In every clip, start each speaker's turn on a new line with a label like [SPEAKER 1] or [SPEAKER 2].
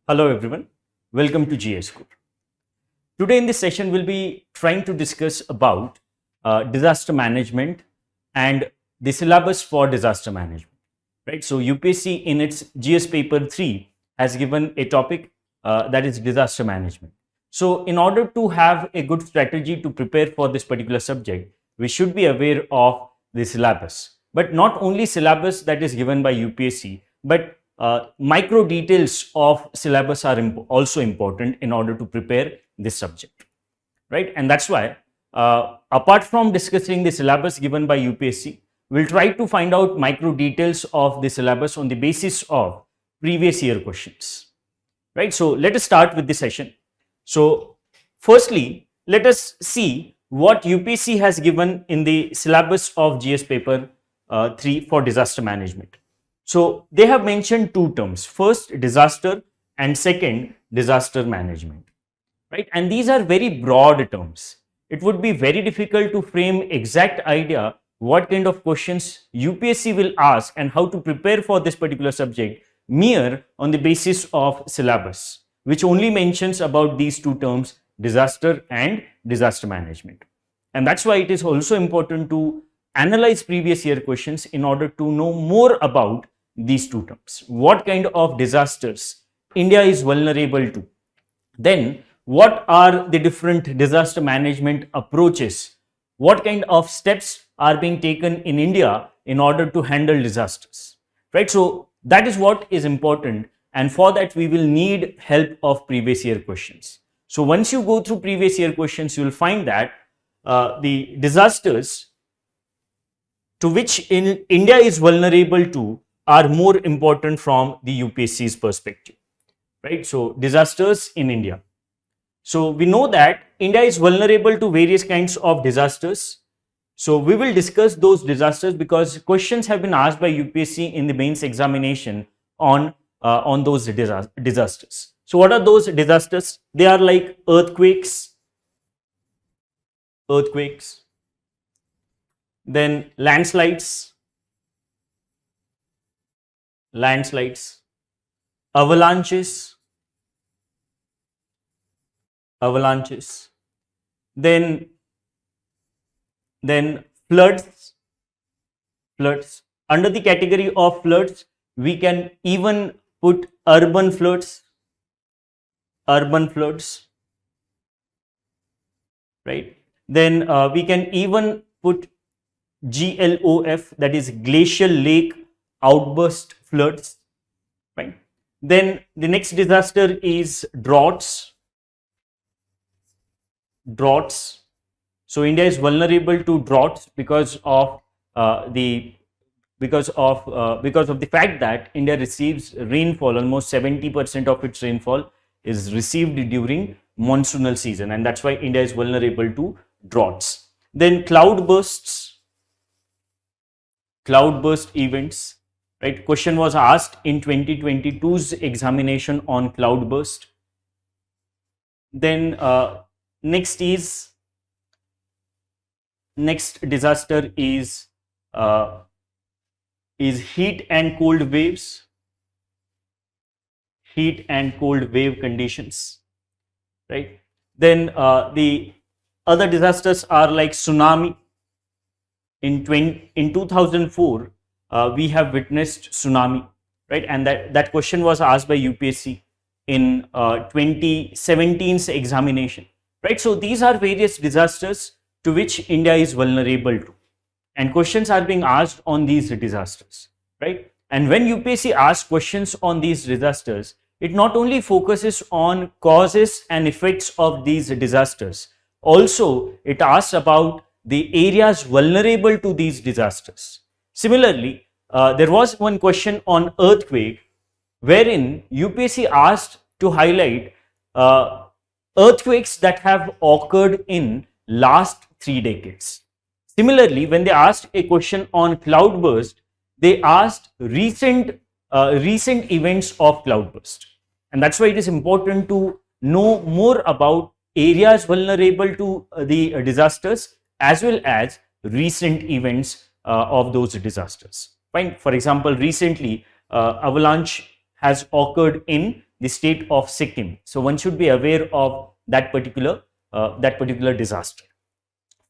[SPEAKER 1] Hello everyone, welcome to GS Core. Today in this session we'll be trying to discuss about disaster management and the syllabus for disaster management. Right, so UPSC in its GS paper 3 has given a topic that is disaster management. So in order to have a good strategy to prepare for this particular subject, we should be aware of the syllabus. But not only syllabus that is given by UPSC, but micro details of syllabus are also important in order to prepare this subject, right? And that's why apart from discussing the syllabus given by UPSC, we'll try to find out micro details of the syllabus on the basis of previous year questions, right? So let us start with the session. So firstly, let us see what UPSC has given in the syllabus of GS paper 3 for disaster management. So they have mentioned two terms, first disaster and second disaster management, right? And these are very broad terms. It would be very difficult to frame exact idea what kind of questions UPSC will ask and how to prepare for this particular subject mere on the basis of syllabus, which only mentions about these two terms, disaster and disaster management. And that's why it is also important to analyze previous year questions in order to know more about these two terms. What kind of disasters India is vulnerable to? Then what are the different disaster management approaches? What kind of steps are being taken in India in order to handle disasters? Right? So that is what is important, and for that we will need help of previous year questions. So once you go through previous year questions, you will find that the disasters to which India is vulnerable to are more important from the UPSC's perspective, right? So disasters in India. So we know that India is vulnerable to various kinds of disasters. So we will discuss those disasters because questions have been asked by UPSC in the mains examination on those disasters. So what are those disasters? They are like earthquakes, then landslides, avalanches, then floods. Under the category of floods, we can even put urban floods, right? Then we can even put GLOF, that is glacial lake outburst floods, right? Then the next disaster is droughts. So India is vulnerable to droughts because of the fact that India receives rainfall. Almost 70% of its rainfall is received during monsoonal season, and that's why India is vulnerable to droughts. Then cloudburst events, right? Question was asked in 2022's examination on cloudburst. Then next disaster is heat and cold waves, wave conditions, right? Then the other disasters are like tsunami. In 2004, we have witnessed tsunami, right? And that question was asked by UPSC in 2017's examination, right? So these are various disasters to which India is vulnerable to, and questions are being asked on these disasters, right? And when UPSC asks questions on these disasters, it not only focuses on causes and effects of these disasters, also it asks about the areas vulnerable to these disasters. Similarly, there was one question on earthquake, wherein UPSC asked to highlight earthquakes that have occurred in last 3 decades. Similarly, when they asked a question on cloudburst, they asked recent events of cloudburst, and that's why it is important to know more about areas vulnerable to the disasters as well as recent events of those disasters. Fine. For example, recently avalanche has occurred in the state of Sikkim. So one should be aware of that particular disaster.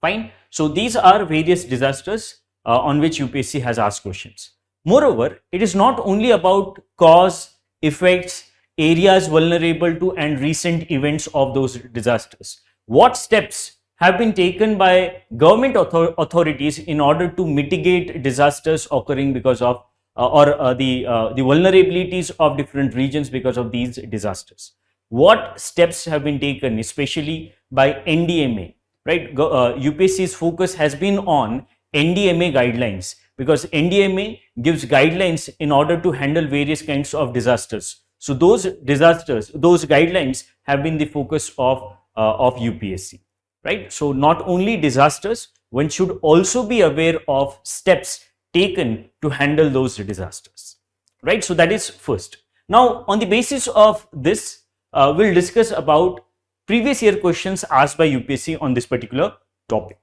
[SPEAKER 1] Fine. So these are various disasters on which UPSC has asked questions. Moreover, it is not only about cause, effects, areas vulnerable to and recent events of those disasters. What steps have been taken by government authorities in order to mitigate disasters occurring because of the vulnerabilities of different regions because of these disasters? What steps have been taken, especially by NDMA? Right, UPSC's focus has been on NDMA guidelines because NDMA gives guidelines in order to handle various kinds of disasters. So those guidelines have been the focus of UPSC. Right. So not only disasters, one should also be aware of steps taken to handle those disasters. Right. So that is first. Now, on the basis of this, we'll discuss about previous year questions asked by UPSC on this particular topic.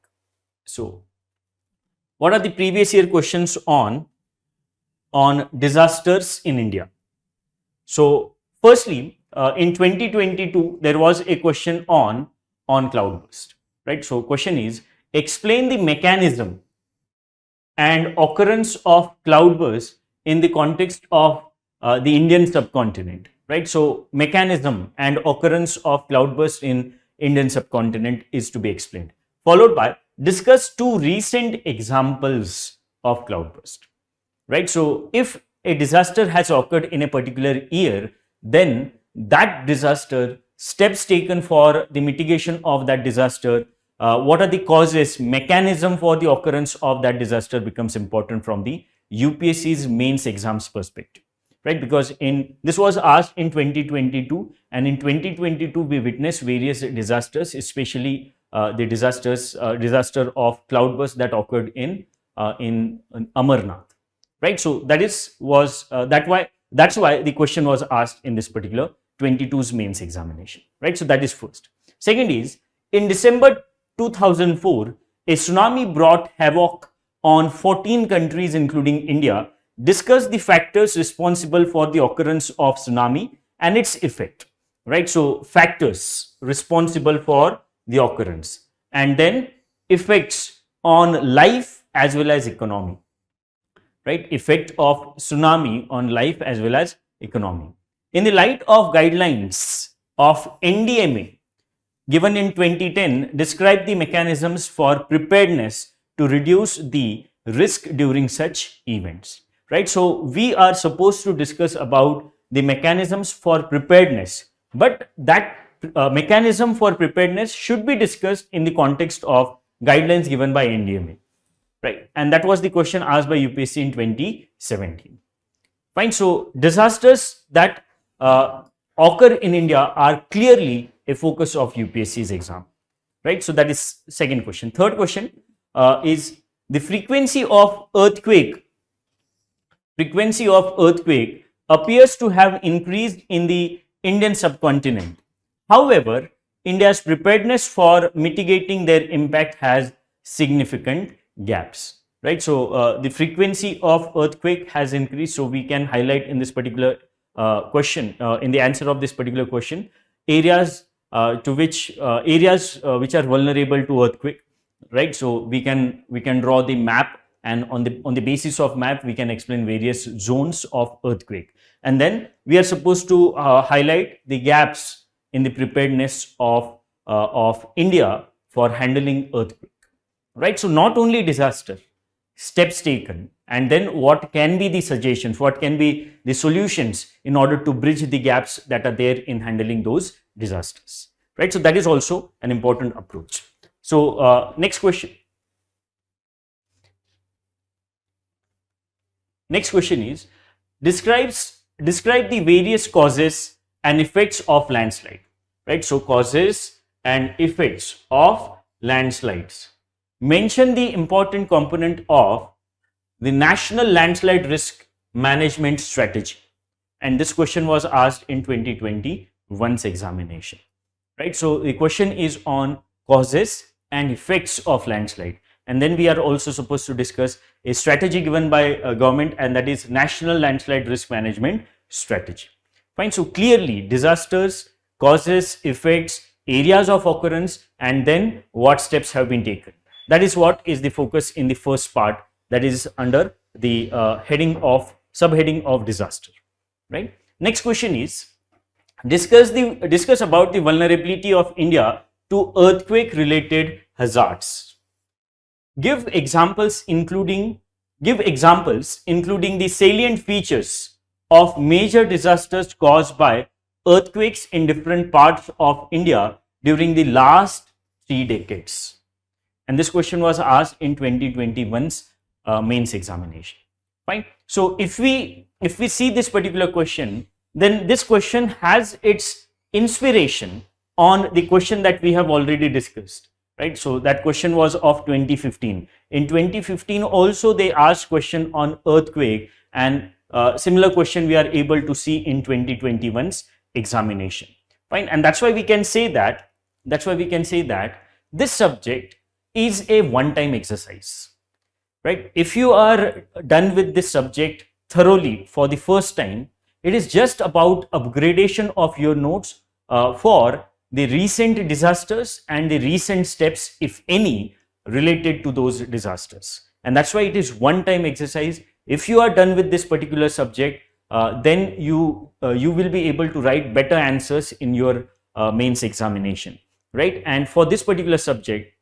[SPEAKER 1] So, what are the previous year questions on disasters in India? So, firstly, in 2022, there was a question on cloudburst, right? So, question is, explain the mechanism and occurrence of cloudburst in the context of the Indian subcontinent, right? So, mechanism and occurrence of cloudburst in Indian subcontinent is to be explained, followed by discuss two recent examples of cloudburst, right? So, if a disaster has occurred in a particular year, then that disaster, steps taken for the mitigation of that disaster, what are the causes, mechanism for the occurrence of that disaster becomes important from the UPSC's mains exams perspective, right? Because this was asked in 2022, and in 2022 we witnessed various disasters, especially the disaster of cloudburst that occurred in Amarnath, right? So that's why the question was asked in this particular 22's mains examination, right? So that is first. Second is, in December 2004, a tsunami brought havoc on 14 countries including India. Discuss the factors responsible for the occurrence of tsunami and its effect, right? So factors responsible for the occurrence, and then effects on life as well as economy, right? Effect of tsunami on life as well as economy. In the light of guidelines of NDMA given in 2010, describe the mechanisms for preparedness to reduce the risk during such events, right? So we are supposed to discuss about the mechanisms for preparedness, but that mechanism for preparedness should be discussed in the context of guidelines given by NDMA, right? And that was the question asked by UPSC in 2017. Fine. So disasters that occur in India are clearly a focus of UPSC's exam, right? So that is second question. Third question is the frequency of earthquake appears to have increased in the Indian subcontinent. However, India's preparedness for mitigating their impact has significant gaps, right? So the frequency of earthquake has increased. So we can highlight in this particular question, in the answer of this particular question, areas which are vulnerable to earthquake, right? So we can draw the map, and on the basis of map we can explain various zones of earthquake, and then we are supposed to highlight the gaps in the preparedness of India for handling earthquake, right? So not only disaster, steps taken, and then what can be the suggestions, what can be the solutions in order to bridge the gaps that are there in handling those disasters, right? So that is also an important approach. So next question. Next question is, describe the various causes and effects of landslide, right? So causes and effects of landslides. Mention the important component of the National Landslide Risk Management Strategy. And this question was asked in 2021's examination, right? So the question is on causes and effects of landslide. And then we are also supposed to discuss a strategy given by government, and that is National Landslide Risk Management Strategy. Fine. So clearly disasters, causes, effects, areas of occurrence, and then what steps have been taken. That is what is the focus in the first part, that is under the subheading of disaster. Right. Next question is discuss about the vulnerability of India to earthquake related hazards. Give examples including the salient features of major disasters caused by earthquakes in different parts of India during the last 3 decades. And this question was asked in 2021's mains examination. Fine. So if we see this particular question, then this question has its inspiration on the question that we have already discussed. Right. So that question was of 2015. In 2015 also they asked question on earthquake, and similar question we are able to see in 2021's examination. Fine. And that's why we can say that this subject is a one-time exercise. Right. If you are done with this subject thoroughly for the first time, it is just about upgradation of your notes for the recent disasters and the recent steps, if any, related to those disasters. And that's why it is one-time exercise. If you are done with this particular subject, then you will be able to write better answers in your mains examination. Right. And for this particular subject,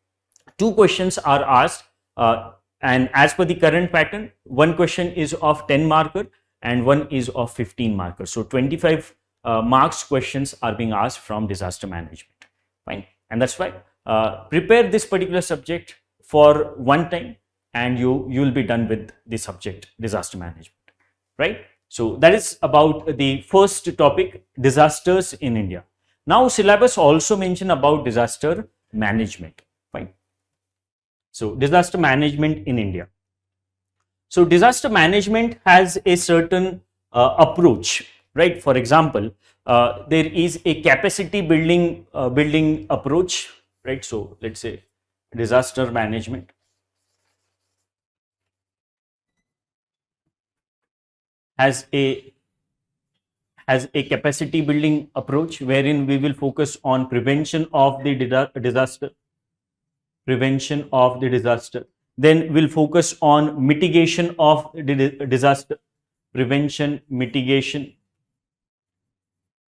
[SPEAKER 1] 2 questions are asked, and as per the current pattern, 1 question is of 10 marker and 1 is of 15 markers. So 25 marks questions are being asked from disaster management. Fine. And that's why prepare this particular subject for one time, and you will be done with the subject disaster management. Right. So that is about the first topic, disasters in India. Now syllabus also mention about disaster management. Fine. So disaster management in India. So disaster management has a certain approach, right? For example, there is a capacity building approach, right? So let's say disaster management has a capacity building approach wherein we will focus on prevention of the disaster. Then we'll focus on mitigation of the disaster, prevention, mitigation,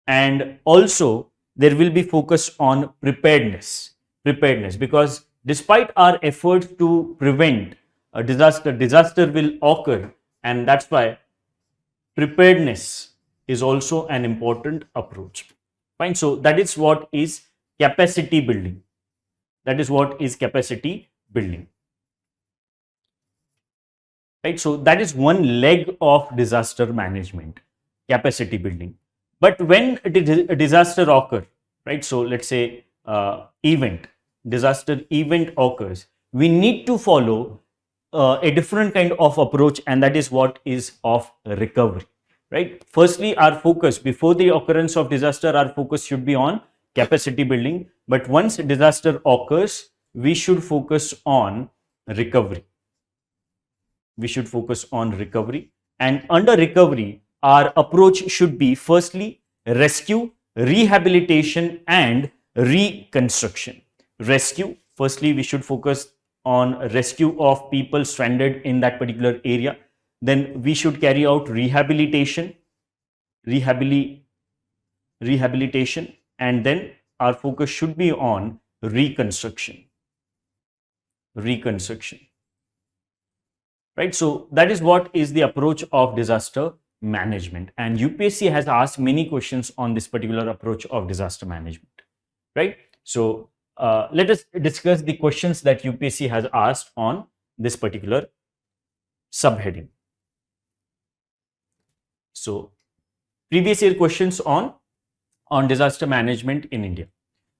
[SPEAKER 1] and also there will be focus on preparedness, because despite our efforts to prevent a disaster will occur, and that's why preparedness is also an important approach. Fine. So that is what is capacity building. Right. So that is one leg of disaster management, capacity building. But when a disaster occurs, right? So let's say disaster event occurs, we need to follow a different kind of approach, and that is what is of recovery. Right. Firstly, our focus before the occurrence of disaster, our focus should be on capacity building. But once disaster occurs, we should focus on recovery. And under recovery, our approach should be firstly rescue, rehabilitation, and reconstruction. Rescue, firstly, we should focus on rescue of people stranded in that particular area. Then we should carry out rehabilitation, and then our focus should be on reconstruction. Right. So that is what is the approach of disaster management, and UPSC has asked many questions on this particular approach of disaster management. Right. So let us discuss the questions that UPSC has asked on this particular subheading. So previous year questions on disaster management in India.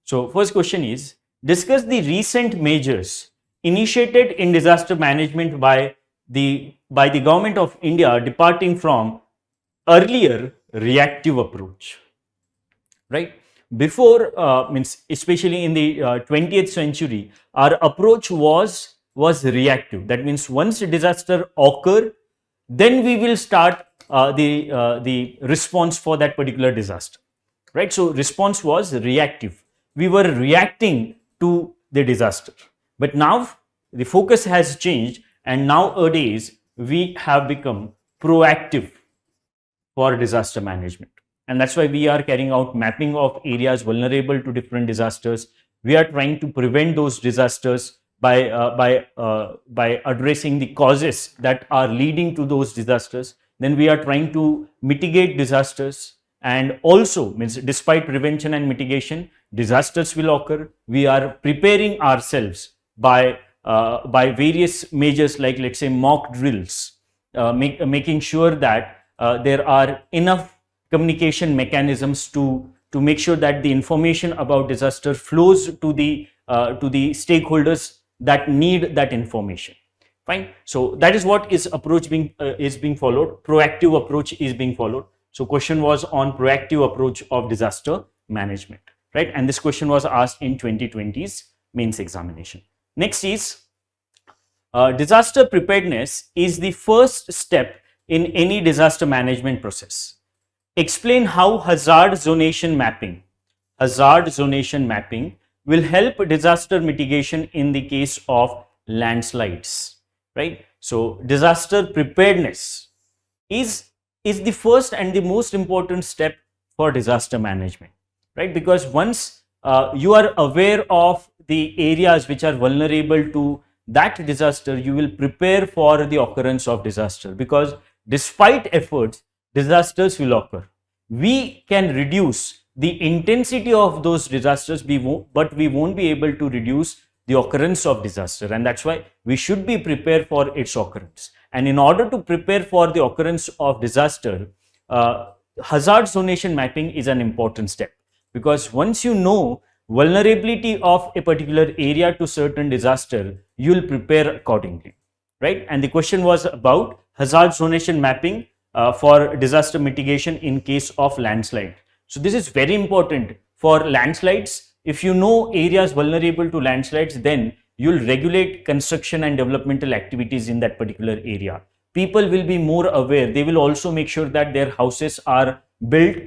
[SPEAKER 1] So first question is, discuss the recent measures initiated in disaster management by the government of India departing from earlier reactive approach. Right. Before especially in the 20th century, our approach was reactive. That means once a disaster occur, then we will start the response for that particular disaster, right? So response was reactive. We were reacting to the disaster, but now the focus has changed, and nowadays we have become proactive for disaster management. And that's why we are carrying out mapping of areas vulnerable to different disasters. We are trying to prevent those disasters by addressing the causes that are leading to those disasters. Then we are trying to mitigate disasters, and also means despite prevention and mitigation, disasters will occur. We are preparing ourselves by various measures, like let's say mock drills, making sure that there are enough communication mechanisms to make sure that the information about disaster flows to the stakeholders that need that information. Fine. So that is what is approach being followed. Proactive approach is being followed. So question was on proactive approach of disaster management, right? And this question was asked in 2020's mains examination. Next is disaster preparedness is the first step in any disaster management process. Explain how hazard zonation mapping will help disaster mitigation in the case of landslides, right? So disaster preparedness is the first and the most important step for disaster management, right? Because once you are aware of the areas which are vulnerable to that disaster, you will prepare for the occurrence of disaster, because despite efforts, disasters will occur. We can reduce the intensity of those disasters, but we won't be able to reduce the occurrence of disaster, and that's why we should be prepared for its occurrence. And in order to prepare for the occurrence of disaster, hazard zonation mapping is an important step, because once you know vulnerability of a particular area to certain disaster, you will prepare accordingly, right? And the question was about hazard zonation mapping for disaster mitigation in case of landslide. So this is very important for landslides. If you know areas vulnerable to landslides, then you will regulate construction and developmental activities in that particular area. People will be more aware. They will also make sure that their houses are built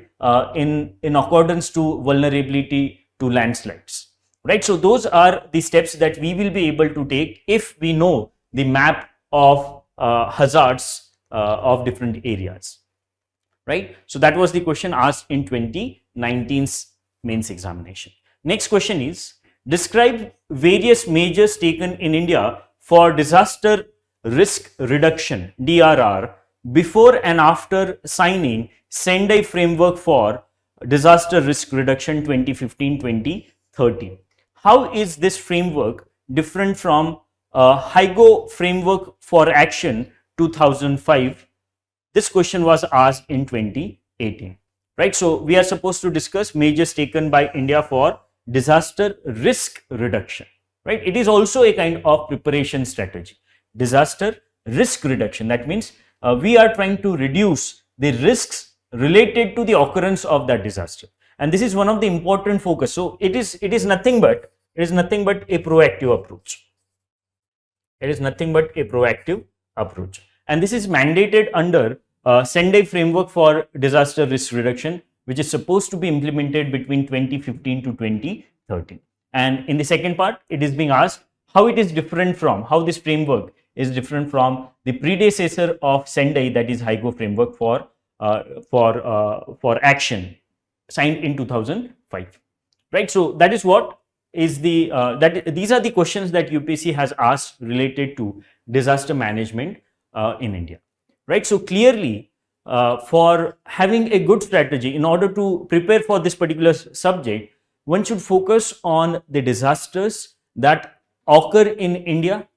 [SPEAKER 1] in accordance to vulnerability to landslides, right? So those are the steps that we will be able to take if we know the map of hazards of different areas, right? So that was the question asked in 2019's mains examination. Next question is, describe various measures taken in India for disaster risk reduction DRR before and after signing Sendai framework for disaster risk reduction 2015-2030. How is this framework different from HIGO framework for action 2005? This question was asked in 2018, right? So we are supposed to discuss measures taken by India for disaster risk reduction, right? It is also a kind of preparation strategy. Disaster risk reduction, that means we are trying to reduce the risks related to the occurrence of that disaster, and this is one of the important focus. So it is nothing but a proactive approach. It is nothing but a proactive approach, and this is mandated under Sendai framework for disaster risk reduction, which is supposed to be implemented between 2015 to 2030. And in the second part, it is being asked how it is different from, how this framework is different from the predecessor of Sendai, that is HIGO framework for action, signed in 2005, right? So that is what is the these are the questions that UPSC has asked related to disaster management in India, right? So clearly, for having a good strategy in order to prepare for this particular subject, one should focus on the disasters that occur in India,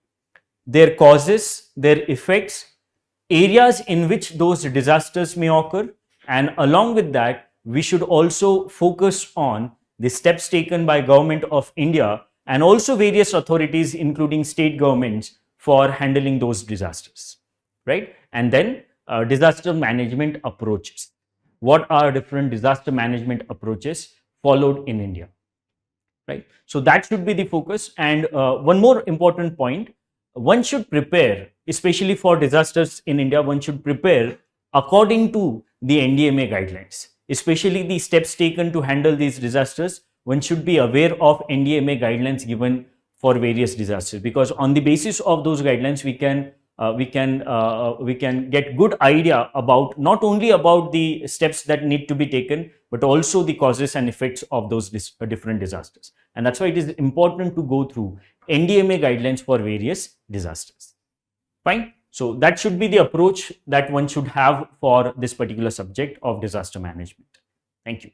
[SPEAKER 1] their causes, their effects, areas in which those disasters may occur, and along with that, we should also focus on the steps taken by Government of India and also various authorities, including state governments, for handling those disasters, right? And then disaster management approaches. What are different disaster management approaches followed in India, right? So that should be the focus. And one more important point, one should prepare, especially for disasters in India, one should prepare according to the NDMA guidelines, especially the steps taken to handle these disasters. One should be aware of NDMA guidelines given for various disasters, because on the basis of those guidelines we can get good idea about not only about the steps that need to be taken, but also the causes and effects of those different disasters. And that's why it is important to go through NDMA guidelines for various disasters. Fine. So that should be the approach that one should have for this particular subject of disaster management. Thank you.